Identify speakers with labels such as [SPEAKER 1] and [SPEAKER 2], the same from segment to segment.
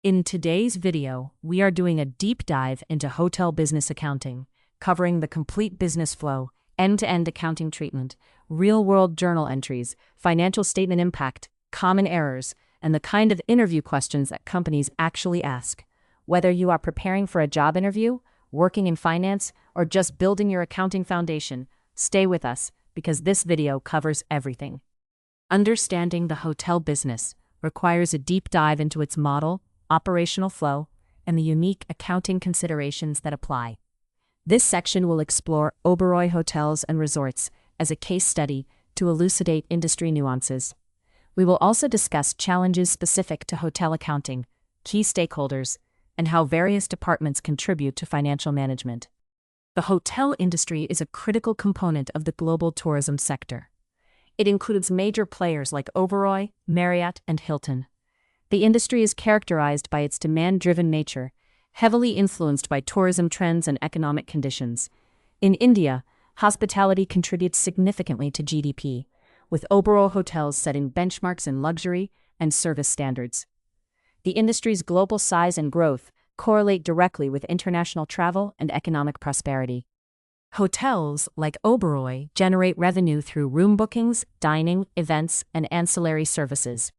[SPEAKER 1] In today's video, we are doing a deep dive into hotel business accounting, covering the complete business flow, end-to-end accounting treatment, real-world journal entries, financial statement impact, common errors, and the kind of interview questions that companies actually ask. Whether you are preparing for a job interview, working in finance, or just building your accounting foundation, stay with us because this video covers everything. Understanding the hotel business requires a deep dive into its model, operational flow, and the unique accounting considerations that apply. This section will explore Oberoi Hotels and Resorts as a case study to elucidate industry nuances. We will also discuss challenges specific to hotel accounting, key stakeholders, and how various departments contribute to financial management. The hotel industry is a critical component of the global tourism sector. It includes major players like Oberoi, Marriott, and Hilton. The industry is characterized by its demand-driven nature, heavily influenced by tourism trends and economic conditions. In India, hospitality contributes significantly to GDP, with Oberoi hotels setting benchmarks in luxury and service standards. The industry's global size and growth correlate directly with international travel and economic prosperity. Hotels, like Oberoi, generate revenue through room bookings, dining, events, and ancillary services.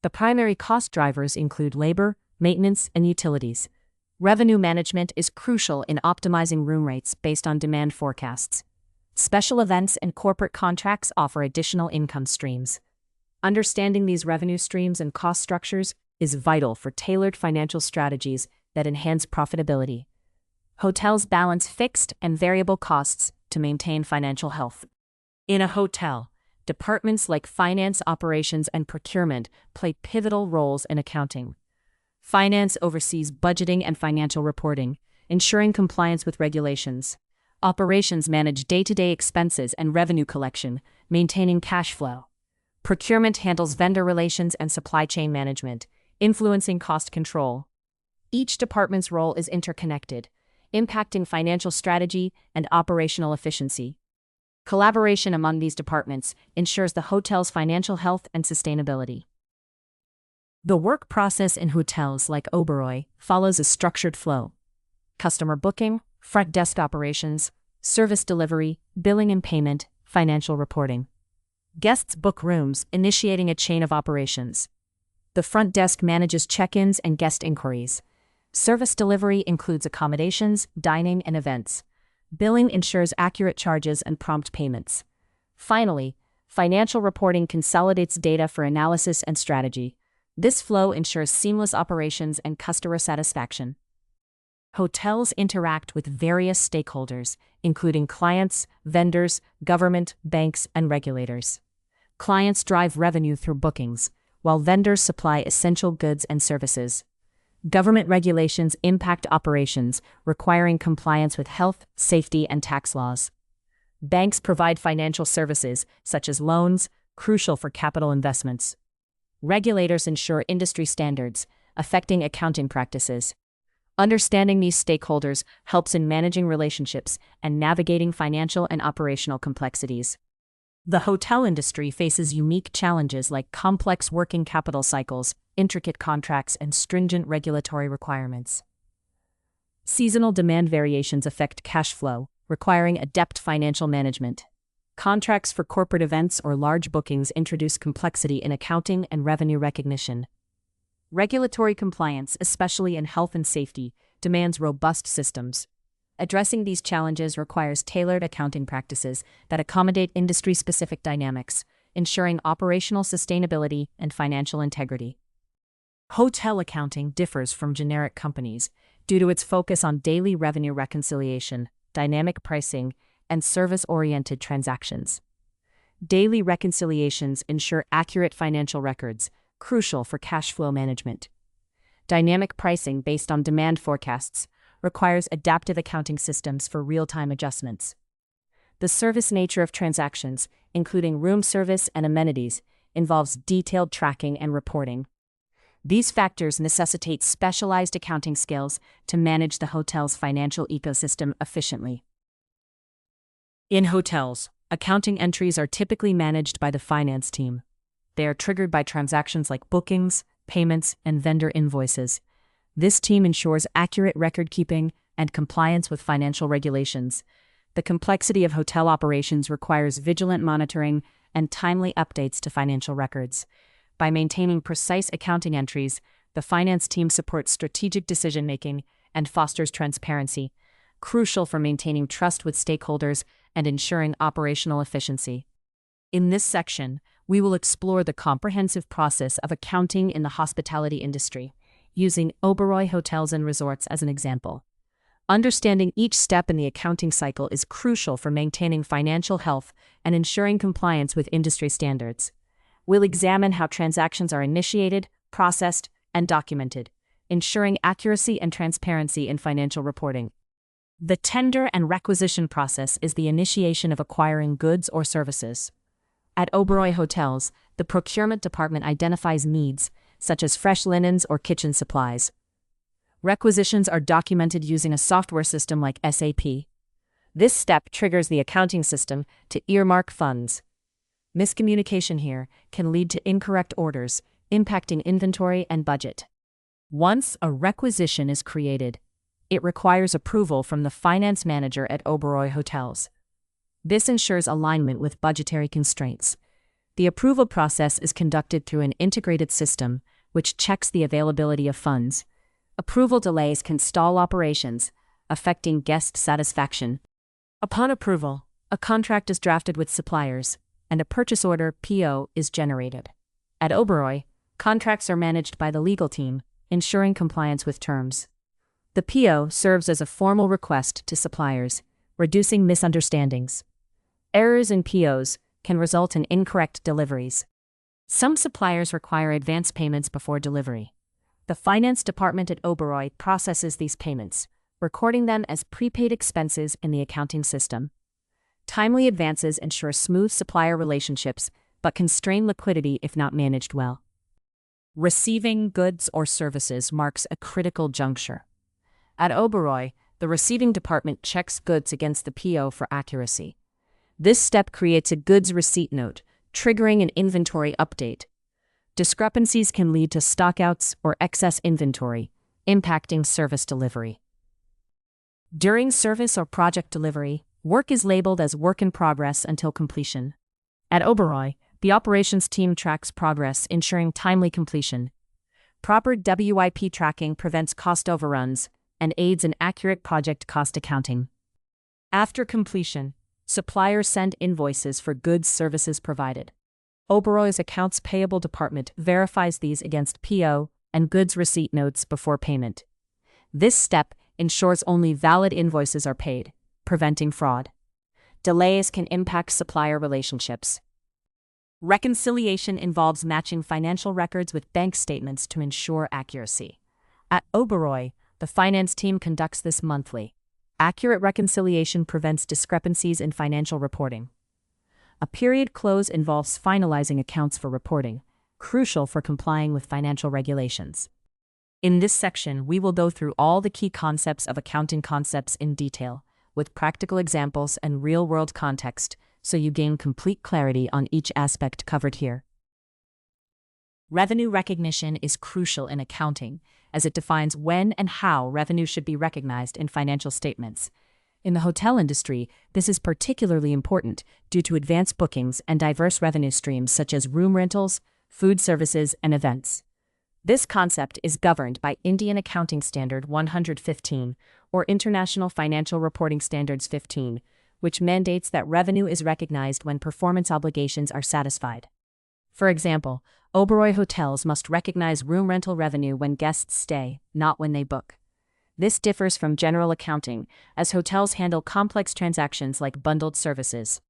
[SPEAKER 1] The primary cost drivers include labor, maintenance, and utilities. Revenue management is crucial in optimizing room rates based on demand forecasts. Special events and corporate contracts offer additional income streams. Understanding these revenue streams and cost structures is vital for tailored financial strategies that enhance profitability. Hotels balance fixed and variable costs to maintain financial health. In a hotel, departments like finance, operations, and procurement play pivotal roles in accounting. Finance oversees budgeting and financial reporting, ensuring compliance with regulations. Operations manage day-to-day expenses and revenue collection, maintaining cash flow. Procurement handles vendor relations and supply chain management, influencing cost control. Each department's role is interconnected, impacting financial strategy and operational efficiency. Collaboration among these departments ensures the hotel's financial health and sustainability. The work process in hotels like Oberoi follows a structured flow: customer booking, front desk operations, service delivery, billing and payment, financial reporting. Guests book rooms, initiating a chain of operations. The front desk manages check-ins and guest inquiries. Service delivery includes accommodations, dining, and events. Billing ensures accurate charges and prompt payments. Finally, financial reporting consolidates data for analysis and strategy. This flow ensures seamless operations and customer satisfaction. Hotels interact with various stakeholders, including clients, vendors, government, banks, and regulators. Clients drive revenue through bookings, while vendors supply essential goods and services. Government regulations impact operations, requiring compliance with health, safety, and tax laws. Banks provide financial services, such as loans, crucial for capital investments. Regulators ensure industry standards, affecting accounting practices. Understanding these stakeholders helps in managing relationships and navigating financial and operational complexities. The hotel industry faces unique challenges like complex working capital cycles, intricate contracts, and stringent regulatory requirements. Seasonal demand variations affect cash flow, requiring adept financial management. Contracts for corporate events or large bookings introduce complexity in accounting and revenue recognition. Regulatory compliance, especially in health and safety, demands robust systems. Addressing these challenges requires tailored accounting practices that accommodate industry-specific dynamics, ensuring operational sustainability and financial integrity. Hotel accounting differs from generic companies due to its focus on daily revenue reconciliation, dynamic pricing, and service-oriented transactions. Daily reconciliations ensure accurate financial records, crucial for cash flow management. Dynamic pricing based on demand forecasts requires adaptive accounting systems for real-time adjustments. The service nature of transactions, including room service and amenities, involves detailed tracking and reporting. These factors necessitate specialized accounting skills to manage the hotel's financial ecosystem efficiently. In hotels, accounting entries are typically managed by the finance team. They are triggered by transactions like bookings, payments, and vendor invoices. This team ensures accurate record-keeping and compliance with financial regulations. The complexity of hotel operations requires vigilant monitoring and timely updates to financial records. By maintaining precise accounting entries, the finance team supports strategic decision-making and fosters transparency, crucial for maintaining trust with stakeholders and ensuring operational efficiency. In this section, we will explore the comprehensive process of accounting in the hospitality industry, using Oberoi Hotels and Resorts as an example. Understanding each step in the accounting cycle is crucial for maintaining financial health and ensuring compliance with industry standards. We'll examine how transactions are initiated, processed, and documented, ensuring accuracy and transparency in financial reporting. The tender and requisition process is the initiation of acquiring goods or services. At Oberoi Hotels, the procurement department identifies needs, such as fresh linens or kitchen supplies. Requisitions are documented using a software system like SAP. This step triggers the accounting system to earmark funds. Miscommunication here can lead to incorrect orders, impacting inventory and budget. Once a requisition is created, it requires approval from the finance manager at Oberoi Hotels. This ensures alignment with budgetary constraints. The approval process is conducted through an integrated system, which checks the availability of funds. Approval delays can stall operations, affecting guest satisfaction. Upon approval, a contract is drafted with suppliers, and a purchase order (PO) is generated. At Oberoi, contracts are managed by the legal team, ensuring compliance with terms. The PO serves as a formal request to suppliers, reducing misunderstandings. Errors in POs can result in incorrect deliveries. Some suppliers require advance payments before delivery. The finance department at Oberoi processes these payments, recording them as prepaid expenses in the accounting system. Timely advances ensure smooth supplier relationships, but constrain liquidity if not managed well. Receiving goods or services marks a critical juncture. At Oberoi, the receiving department checks goods against the PO for accuracy. This step creates a goods receipt note, triggering an inventory update. Discrepancies can lead to stockouts or excess inventory, impacting service delivery. During service or project delivery, work is labeled as work in progress until completion. At Oberoi, the operations team tracks progress, ensuring timely completion. Proper WIP tracking prevents cost overruns and aids in accurate project cost accounting. After completion, suppliers send invoices for goods services provided. Oberoi's accounts payable department verifies these against PO and goods receipt notes before payment. This step ensures only valid invoices are paid, preventing fraud. Delays can impact supplier relationships. Reconciliation involves matching financial records with bank statements to ensure accuracy. At Oberoi, the finance team conducts this monthly. Accurate reconciliation prevents discrepancies in financial reporting. A period close involves finalizing accounts for reporting, crucial for complying with financial regulations. In this section, we will go through all the key concepts of accounting concepts in detail, with practical examples and real-world context, so you gain complete clarity on each aspect covered here. Revenue recognition is crucial in accounting, as it defines when and how revenue should be recognized in financial statements. In the hotel industry, this is particularly important due to advanced bookings and diverse revenue streams such as room rentals, food services, and events. This concept is governed by Indian Accounting Standard 115 or International Financial Reporting Standards 15, which mandates that revenue is recognized when performance obligations are satisfied. For example, Oberoi Hotels must recognize room rental revenue when guests stay, not when they book. This differs from general accounting, as hotels handle complex transactions like bundled services.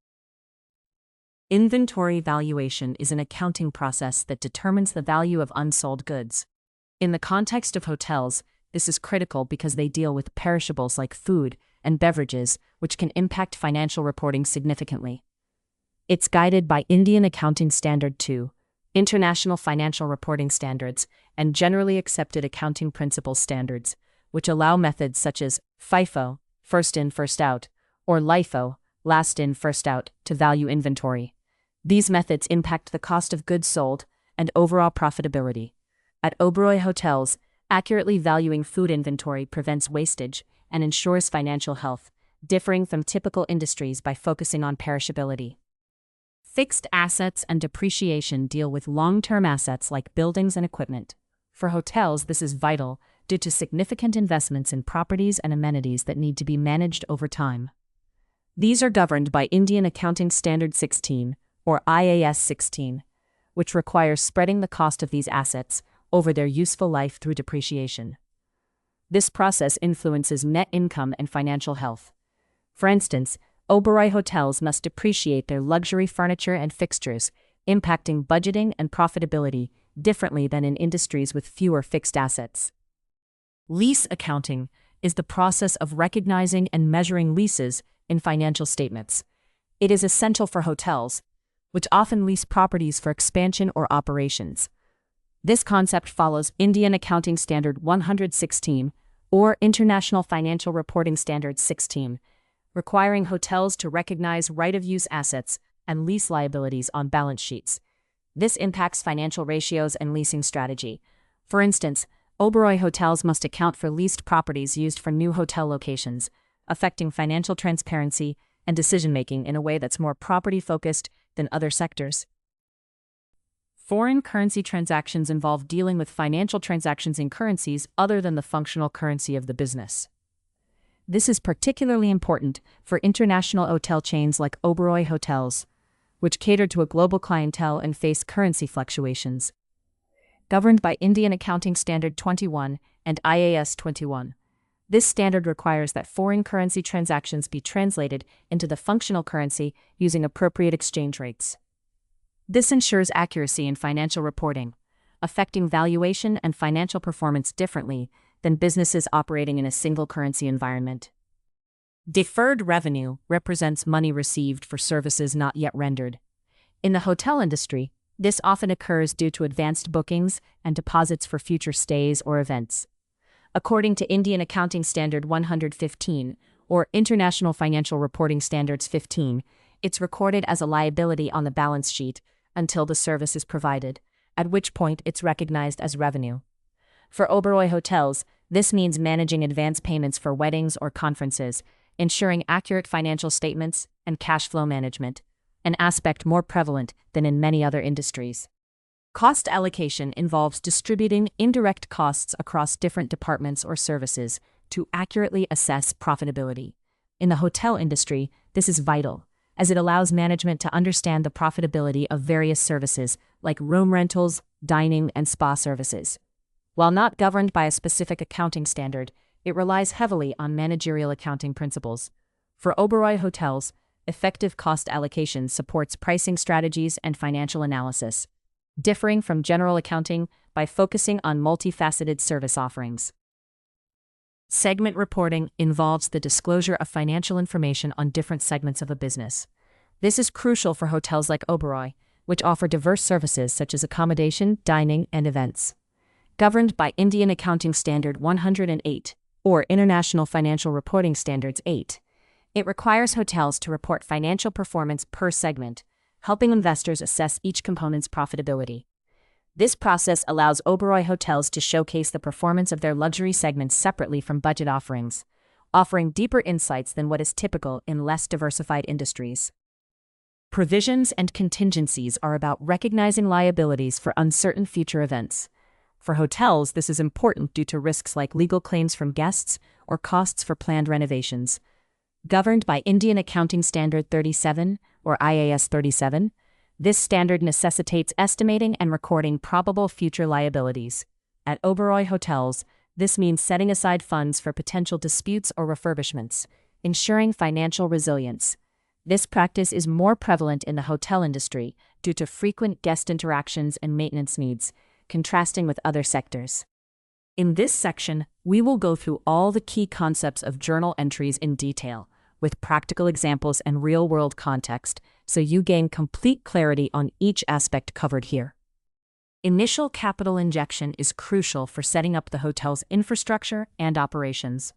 [SPEAKER 1] Inventory valuation is an accounting process that determines the value of unsold goods. In the context of hotels, this is critical because they deal with perishables like food and beverages, which can impact financial reporting significantly. It's guided by Indian Accounting Standard 2, International Financial Reporting Standards, and Generally Accepted Accounting Principles standards, which allow methods such as FIFO, first in, first out, or LIFO, last in, first out, to value inventory. These methods impact the cost of goods sold and overall profitability. At Oberoi Hotels, Accurately valuing food inventory prevents wastage and ensures financial health, differing from typical industries by focusing on perishability. Fixed assets and depreciation deal with long-term assets like buildings and equipment. For hotels, this is vital due to significant investments in properties and amenities that need to be managed over time. These are governed by Indian Accounting Standard 16, or IAS 16, which requires spreading the cost of these assets over their useful life through depreciation. This process influences net income and financial health. For instance, Oberoi hotels must depreciate their luxury furniture and fixtures, impacting budgeting and profitability differently than in industries with fewer fixed assets. Lease accounting is the process of recognizing and measuring leases in financial statements. It is essential for hotels, which often lease properties for expansion or operations. This concept follows Indian Accounting Standard 116 or International Financial Reporting Standard 16, requiring hotels to recognize right-of-use assets and lease liabilities on balance sheets. This impacts financial ratios and leasing strategy. For instance, Oberoi hotels must account for leased properties used for new hotel locations, affecting financial transparency and decision-making in a way that's more property-focused than other sectors. Foreign currency transactions involve dealing with financial transactions in currencies other than the functional currency of the business. This is particularly important for international hotel chains like Oberoi Hotels, which cater to a global clientele and face currency fluctuations. Governed by Indian Accounting Standard 21 and IAS 21. This standard requires that foreign currency transactions be translated into the functional currency using appropriate exchange rates. This ensures accuracy in financial reporting, affecting valuation and financial performance differently than businesses operating in a single currency environment. Deferred revenue represents money received for services not yet rendered. In the hotel industry, this often occurs due to advanced bookings and deposits for future stays or events. According to Indian Accounting Standard 115, or International Financial Reporting Standards 15, it's recorded as a liability on the balance sheet until the service is provided, at which point it's recognized as revenue. For Oberoi hotels, this means managing advance payments for weddings or conferences, ensuring accurate financial statements and cash flow management, an aspect more prevalent than in many other industries. Cost allocation involves distributing indirect costs across different departments or services to accurately assess profitability. In the hotel industry, this is vital, as it allows management to understand the profitability of various services like room rentals, dining, and spa services. While not governed by a specific accounting standard, it relies heavily on managerial accounting principles. For Oberoi hotels, effective cost allocation supports pricing strategies and financial analysis, differing from general accounting by focusing on multifaceted service offerings. Segment reporting involves the disclosure of financial information on different segments of a business. This is crucial for hotels like Oberoi, which offer diverse services such as accommodation, dining, and events. Governed by Indian Accounting Standard 108, or International Financial Reporting Standards 8, it requires hotels to report financial performance per segment, helping investors assess each component's profitability. This process allows Oberoi hotels to showcase the performance of their luxury segments separately from budget offerings, offering deeper insights than what is typical in less diversified industries. Provisions and contingencies are about recognizing liabilities for uncertain future events. For hotels, this is important due to risks like legal claims from guests or costs for planned renovations. Governed by Indian Accounting Standard 37, or IAS 37, this standard necessitates estimating and recording probable future liabilities. At Oberoi hotels, this means setting aside funds for potential disputes or refurbishments, ensuring financial resilience. This practice is more prevalent in the hotel industry due to frequent guest interactions and maintenance needs, contrasting with other sectors. In this section, we will go through all the key concepts of journal entries in detail, with practical examples and real-world context, so you gain complete clarity on each aspect covered here. Initial capital injection is crucial for setting up the hotel's infrastructure and operations.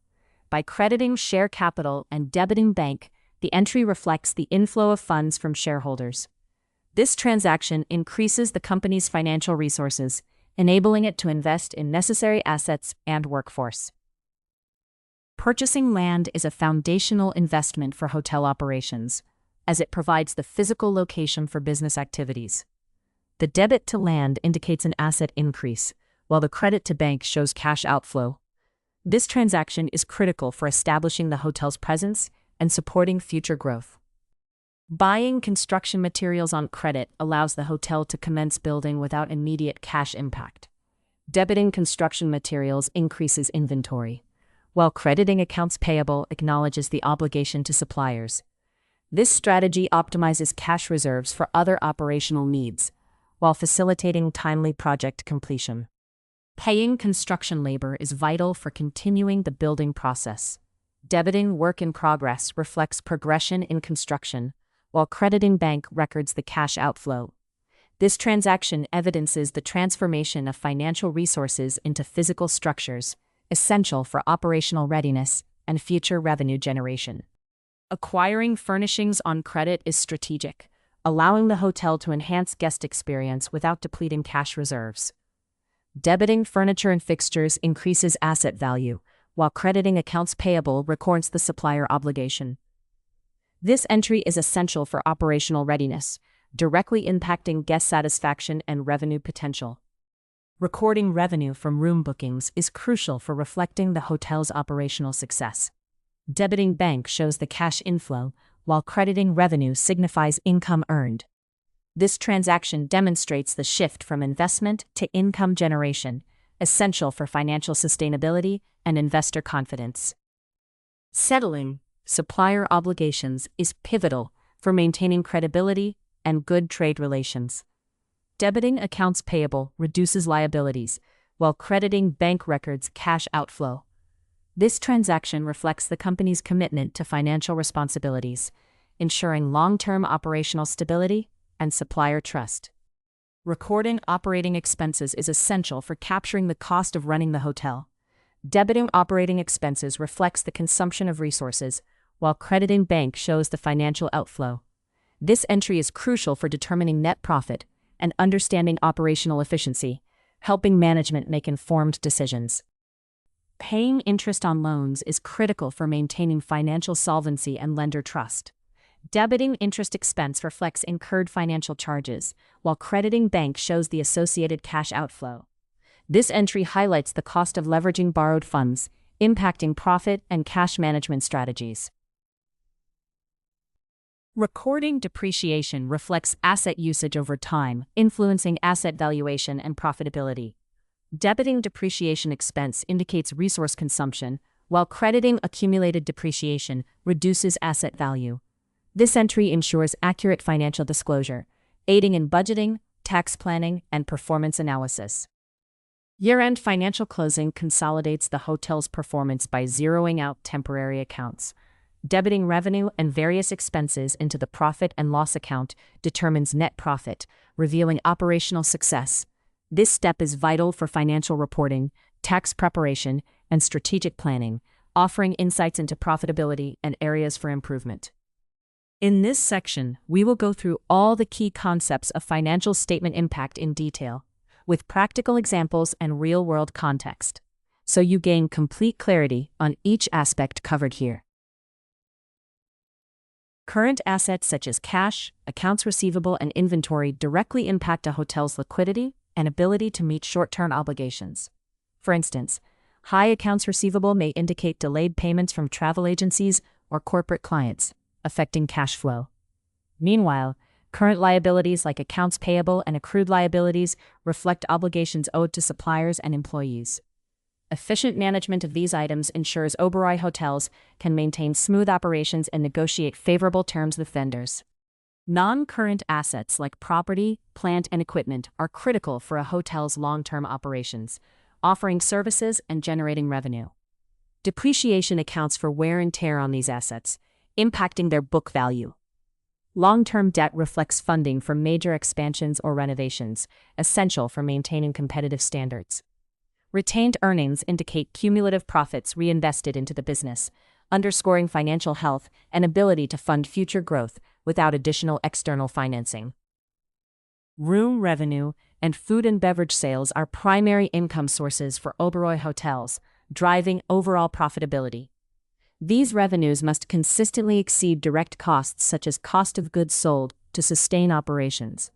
[SPEAKER 1] By crediting share capital and debiting bank, the entry reflects the inflow of funds from shareholders. This transaction increases the company's financial resources, enabling it to invest in necessary assets and workforce. Purchasing land is a foundational investment for hotel operations, as it provides the physical location for business activities. The debit to land indicates an asset increase, while the credit to bank shows cash outflow. This transaction is critical for establishing the hotel's presence and supporting future growth. Buying construction materials on credit allows the hotel to commence building without immediate cash impact. Debiting construction materials increases inventory, while crediting accounts payable acknowledges the obligation to suppliers. This strategy optimizes cash reserves for other operational needs, while facilitating timely project completion. Paying construction labor is vital for continuing the building process. Debiting work in progress reflects progression in construction, while crediting bank records the cash outflow. This transaction evidences the transformation of financial resources into physical structures, essential for operational readiness and future revenue generation. Acquiring furnishings on credit is strategic, allowing the hotel to enhance guest experience without depleting cash reserves. Debiting furniture and fixtures increases asset value, while crediting accounts payable records the supplier obligation. This entry is essential for operational readiness, directly impacting guest satisfaction and revenue potential. Recording revenue from room bookings is crucial for reflecting the hotel's operational success. Debiting bank shows the cash inflow, while crediting revenue signifies income earned. This transaction demonstrates the shift from investment to income generation, essential for financial sustainability and investor confidence. Settling supplier obligations is pivotal for maintaining credibility and good trade relations. Debiting accounts payable reduces liabilities, while crediting bank records cash outflow. This transaction reflects the company's commitment to financial responsibilities, ensuring long-term operational stability and supplier trust. Recording operating expenses is essential for capturing the cost of running the hotel. Debiting operating expenses reflects the consumption of resources, while crediting bank shows the financial outflow. This entry is crucial for determining net profit and understanding operational efficiency, helping management make informed decisions. Paying interest on loans is critical for maintaining financial solvency and lender trust. Debiting interest expense reflects incurred financial charges, while crediting bank shows the associated cash outflow. This entry highlights the cost of leveraging borrowed funds, impacting profit and cash management strategies. Recording depreciation reflects asset usage over time, influencing asset valuation and profitability. Debiting depreciation expense indicates resource consumption, while crediting accumulated depreciation reduces asset value. This entry ensures accurate financial disclosure, aiding in budgeting, tax planning, and performance analysis. Year-end financial closing consolidates the hotel's performance by zeroing out temporary accounts. Debiting revenue and various expenses into the profit and loss account determines net profit, revealing operational success. This step is vital for financial reporting, tax preparation, and strategic planning, offering insights into profitability and areas for improvement. In this section, we will go through all the key concepts of financial statement impact in detail, with practical examples and real-world context, so you gain complete clarity on each aspect covered here. Current assets such as cash, accounts receivable, and inventory directly impact a hotel's liquidity and ability to meet short-term obligations. For instance, high accounts receivable may indicate delayed payments from travel agencies or corporate clients, affecting cash flow. Meanwhile, current liabilities like accounts payable and accrued liabilities reflect obligations owed to suppliers and employees. Efficient management of these items ensures Oberoi Hotels can maintain smooth operations and negotiate favorable terms with vendors. Non-current assets like property, plant, and equipment are critical for a hotel's long-term operations, offering services and generating revenue. Depreciation accounts for wear and tear on these assets, impacting their book value. Long-term debt reflects funding for major expansions or renovations, essential for maintaining competitive standards. Retained earnings indicate cumulative profits reinvested into the business, underscoring financial health and ability to fund future growth without additional external financing. Room revenue and food and beverage sales are primary income sources for Oberoi Hotels, driving overall profitability. These revenues must consistently exceed direct costs such as cost of goods sold to sustain operations.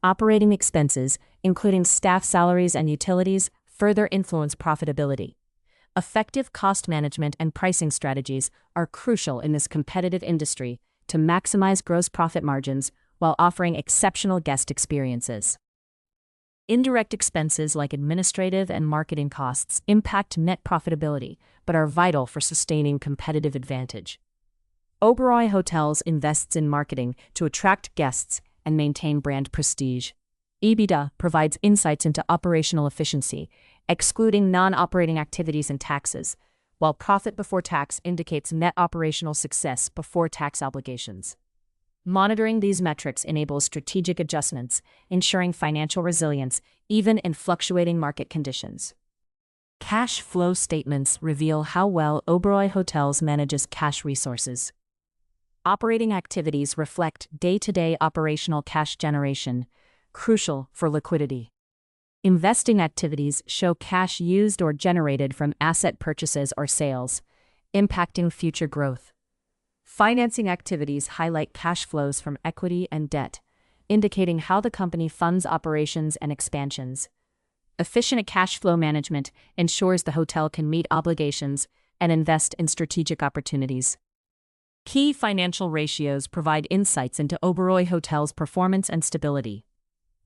[SPEAKER 1] Operating expenses, including staff salaries and utilities, further influence profitability. Effective cost management and pricing strategies are crucial in this competitive industry to maximize gross profit margins while offering exceptional guest experiences. Indirect expenses like administrative and marketing costs impact net profitability, but are vital for sustaining competitive advantage. Oberoi Hotels invests in marketing to attract guests and maintain brand prestige. EBITDA provides insights into operational efficiency, excluding non-operating activities and taxes, while profit before tax indicates net operational success before tax obligations. Monitoring these metrics enables strategic adjustments, ensuring financial resilience even in fluctuating market conditions. Cash flow statements reveal how well Oberoi Hotels manages cash resources. Operating activities reflect day-to-day operational cash generation, crucial for liquidity. Investing activities show cash used or generated from asset purchases or sales, impacting future growth. Financing activities highlight cash flows from equity and debt, indicating how the company funds operations and expansions. Efficient cash flow management ensures the hotel can meet obligations and invest in strategic opportunities. Key financial ratios provide insights into Oberoi Hotels' performance and stability.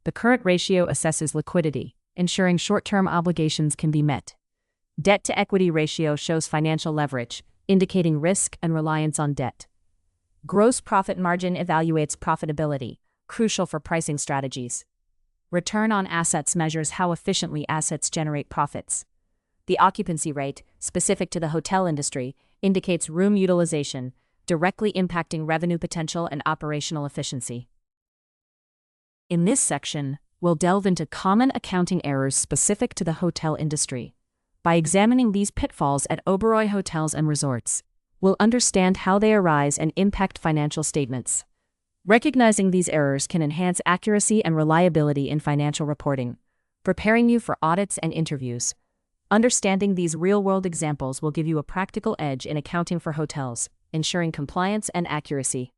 [SPEAKER 1] The current ratio assesses liquidity, ensuring short-term obligations can be met. Debt-to-equity ratio shows financial leverage, indicating risk and reliance on debt. Gross profit margin evaluates profitability, crucial for pricing strategies. Return on assets measures how efficiently assets generate profits. The occupancy rate, specific to the hotel industry, indicates room utilization, directly impacting revenue potential and operational efficiency. In this section, we'll delve into common accounting errors specific to the hotel industry. By examining these pitfalls at Oberoi Hotels and Resorts, we'll understand how they arise and impact financial statements. Recognizing these errors can enhance accuracy and reliability in financial reporting, preparing you for audits and interviews. Understanding these real-world examples will give you a practical edge in accounting for hotels, ensuring compliance and accuracy.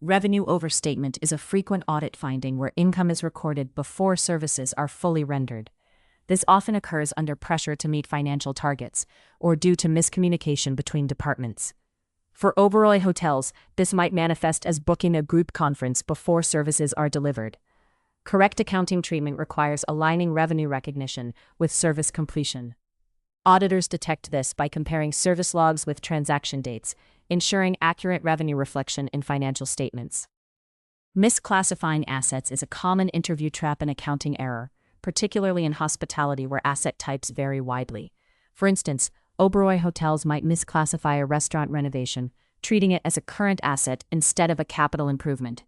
[SPEAKER 1] Revenue overstatement is a frequent audit finding where income is recorded before services are fully rendered. This often occurs under pressure to meet financial targets, or due to miscommunication between departments. For Oberoi Hotels, this might manifest as booking a group conference before services are delivered. Correct accounting treatment requires aligning revenue recognition with service completion. Auditors detect this by comparing service logs with transaction dates, ensuring accurate revenue reflection in financial statements. Misclassifying assets is a common interview trap and accounting error, particularly in hospitality where asset types vary widely. For instance, Oberoi Hotels might misclassify a restaurant renovation, treating it as a current asset instead of a capital improvement.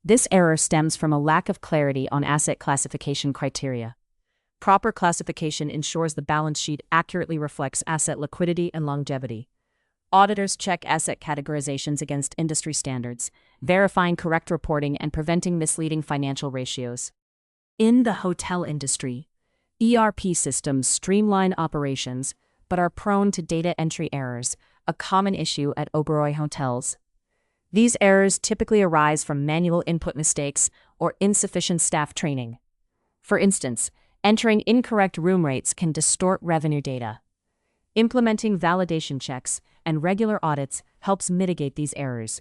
[SPEAKER 1] This error stems from a lack of clarity on asset classification criteria. Proper classification ensures the balance sheet accurately reflects asset liquidity and longevity. Auditors check asset categorizations against industry standards, verifying correct reporting and preventing misleading financial ratios. In the hotel industry, ERP systems streamline operations but are prone to data entry errors, a common issue at Oberoi Hotels. These errors typically arise from manual input mistakes or insufficient staff training. For instance, entering incorrect room rates can distort revenue data. Implementing validation checks and regular audits helps mitigate these errors.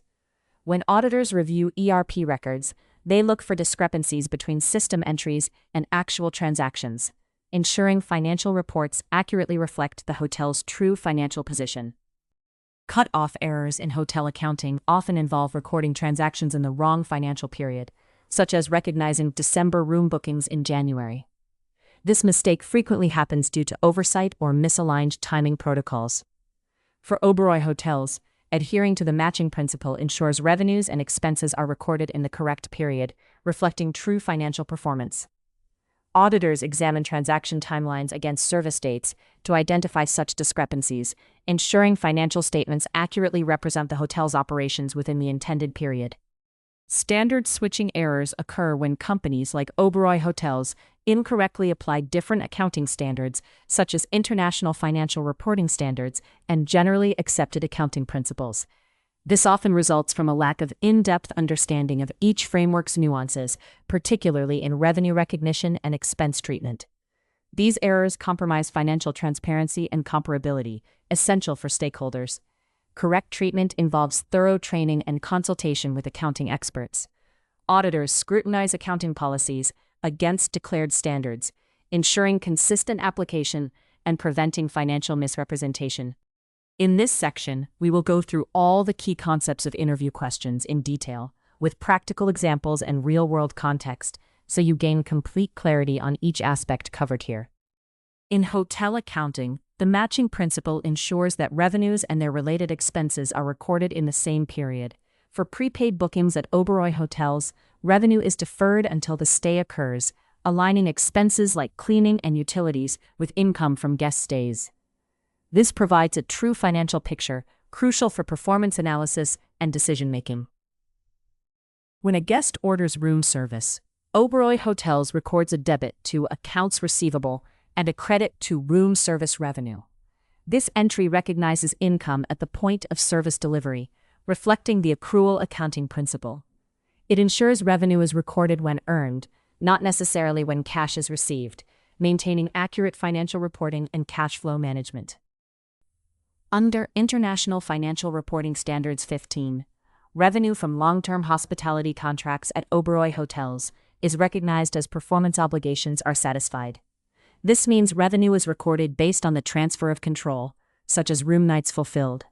[SPEAKER 1] When auditors review ERP records, they look for discrepancies between system entries and actual transactions, ensuring financial reports accurately reflect the hotel's true financial position. Cut-off errors in hotel accounting often involve recording transactions in the wrong financial period, such as recognizing December room bookings in January. This mistake frequently happens due to oversight or misaligned timing protocols. For Oberoi Hotels, adhering to the matching principle ensures revenues and expenses are recorded in the correct period, reflecting true financial performance. Auditors examine transaction timelines against service dates to identify such discrepancies, ensuring financial statements accurately represent the hotel's operations within the intended period. Standard switching errors occur when companies like Oberoi Hotels incorrectly apply different accounting standards, such as International Financial Reporting Standards and Generally Accepted Accounting Principles. This often results from a lack of in-depth understanding of each framework's nuances, particularly in revenue recognition and expense treatment. These errors compromise financial transparency and comparability, essential for stakeholders. Correct treatment involves thorough training and consultation with accounting experts. Auditors scrutinize accounting policies against declared standards, ensuring consistent application and preventing financial misrepresentation. In this section, we will go through all the key concepts of interview questions in detail, with practical examples and real-world context, so you gain complete clarity on each aspect covered here. In hotel accounting, the matching principle ensures that revenues and their related expenses are recorded in the same period. For prepaid bookings at Oberoi Hotels, revenue is deferred until the stay occurs, aligning expenses like cleaning and utilities with income from guest stays. This provides a true financial picture, crucial for performance analysis and decision-making. When a guest orders room service, Oberoi Hotels records a debit to accounts receivable and a credit to room service revenue. This entry recognizes income at the point of service delivery, reflecting the accrual accounting principle. It ensures revenue is recorded when earned, not necessarily when cash is received, maintaining accurate financial reporting and cash flow management. Under International Financial Reporting Standards 15, revenue from long-term hospitality contracts at Oberoi Hotels is recognized as performance obligations are satisfied. This means revenue is recorded based on the transfer of control, such as room nights fulfilled.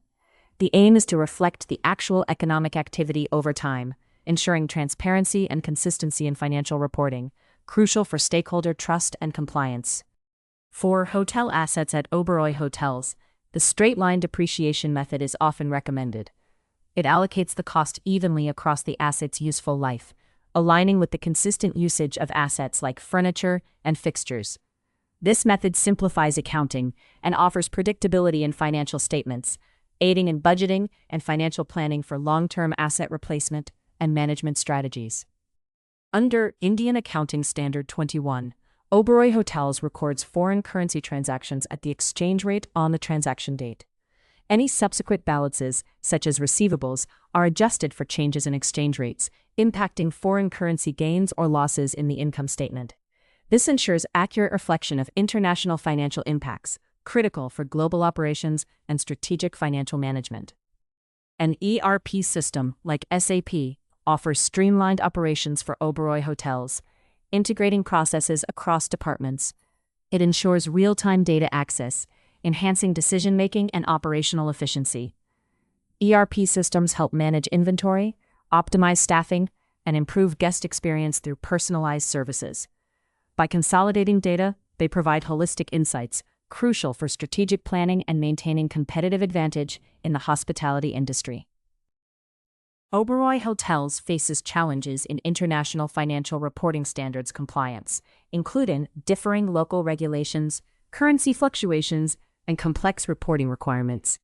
[SPEAKER 1] The aim is to reflect the actual economic activity over time, ensuring transparency and consistency in financial reporting, crucial for stakeholder trust and compliance. For hotel assets at Oberoi Hotels, the straight-line depreciation method is often recommended. It allocates the cost evenly across the asset's useful life, aligning with the consistent usage of assets like furniture and fixtures. This method simplifies accounting and offers predictability in financial statements, aiding in budgeting and financial planning for long-term asset replacement and management strategies. Under Indian Accounting Standard 21, Oberoi Hotels records foreign currency transactions at the exchange rate on the transaction date. Any subsequent balances, such as receivables, are adjusted for changes in exchange rates, impacting foreign currency gains or losses in the income statement. This ensures accurate reflection of international financial impacts, critical for global operations and strategic financial management. An ERP system like SAP offers streamlined operations for Oberoi Hotels, integrating processes across departments. It ensures real-time data access, enhancing decision-making and operational efficiency. ERP systems help manage inventory, optimize staffing, and improve guest experience through personalized services. By consolidating data, they provide holistic insights, crucial for strategic planning and maintaining competitive advantage in the hospitality industry. Oberoi Hotels faces challenges in international financial reporting standards compliance, including differing local regulations, currency fluctuations, and complex reporting requirements.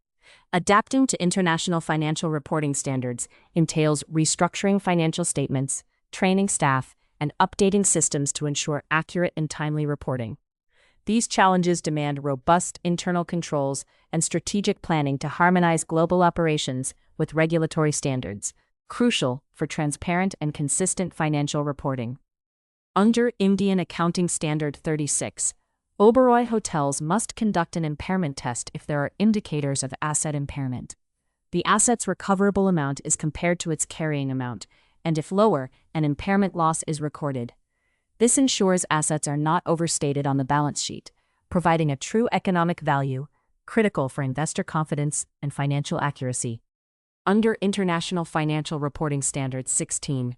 [SPEAKER 1] Adapting to international financial reporting standards entails restructuring financial statements, training staff, and updating systems to ensure accurate and timely reporting. These challenges demand robust internal controls and strategic planning to harmonize global operations with regulatory standards, crucial for transparent and consistent financial reporting. Under Indian Accounting Standard 36, Oberoi Hotels must conduct an impairment test if there are indicators of asset impairment. The asset's recoverable amount is compared to its carrying amount, and if lower, an impairment loss is recorded. This ensures assets are not overstated on the balance sheet, providing a true economic value, critical for investor confidence and financial accuracy. Under International Financial Reporting Standards 16,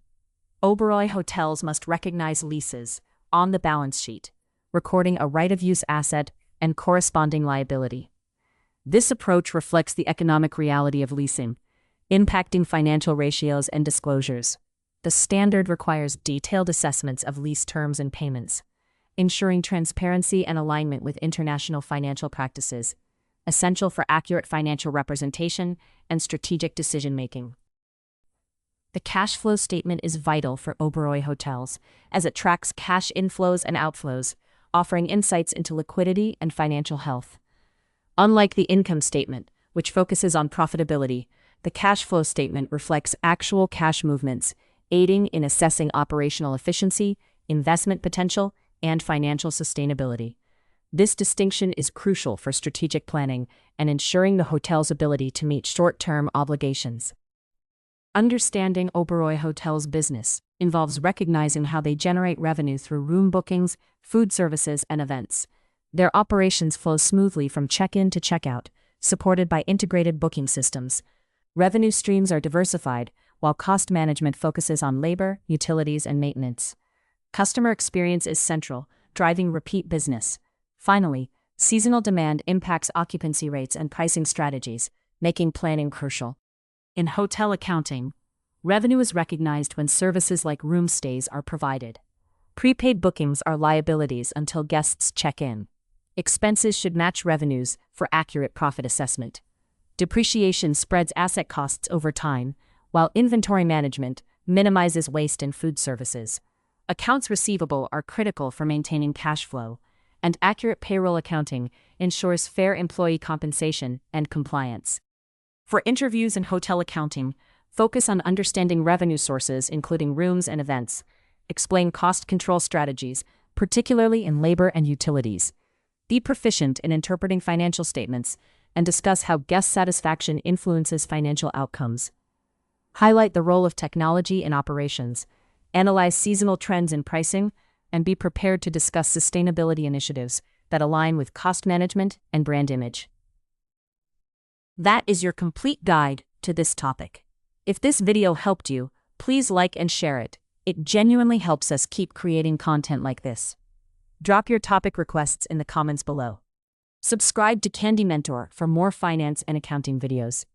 [SPEAKER 1] Oberoi Hotels must recognize leases on the balance sheet, recording a right-of-use asset and corresponding liability. This approach reflects the economic reality of leasing, impacting financial ratios and disclosures. The standard requires detailed assessments of lease terms and payments, ensuring transparency and alignment with international financial practices, essential for accurate financial representation and strategic decision-making. The cash flow statement is vital for Oberoi Hotels, as it tracks cash inflows and outflows, offering insights into liquidity and financial health. Unlike the income statement, which focuses on profitability, the cash flow statement reflects actual cash movements, aiding in assessing operational efficiency, investment potential, and financial sustainability. This distinction is crucial for strategic planning and ensuring the hotel's ability to meet short-term obligations. Understanding Oberoi Hotels' business involves recognizing how they generate revenue through room bookings, food services, and events. Their operations flow smoothly from check-in to check-out, supported by integrated booking systems. Revenue streams are diversified, while cost management focuses on labor, utilities, and maintenance. Customer experience is central, driving repeat business. Finally, seasonal demand impacts occupancy rates and pricing strategies, making planning crucial. In hotel accounting, revenue is recognized when services like room stays are provided. Prepaid bookings are liabilities until guests check in. Expenses should match revenues for accurate profit assessment. Depreciation spreads asset costs over time, while inventory management minimizes waste in food services. Accounts receivable are critical for maintaining cash flow, and accurate payroll accounting ensures fair employee compensation and compliance. For interviews in hotel accounting, focus on understanding revenue sources, including rooms and events. Explain cost control strategies, particularly in labor and utilities. Be proficient in interpreting financial statements and discuss how guest satisfaction influences financial outcomes. Highlight the role of technology in operations. Analyze seasonal trends in pricing, and be prepared to discuss sustainability initiatives that align with cost management and brand image. That is your complete guide to this topic. If this video helped you, please like and share it. It genuinely helps us keep creating content like this. Drop your topic requests in the comments below. Subscribe to CandiMentor for more finance and accounting videos.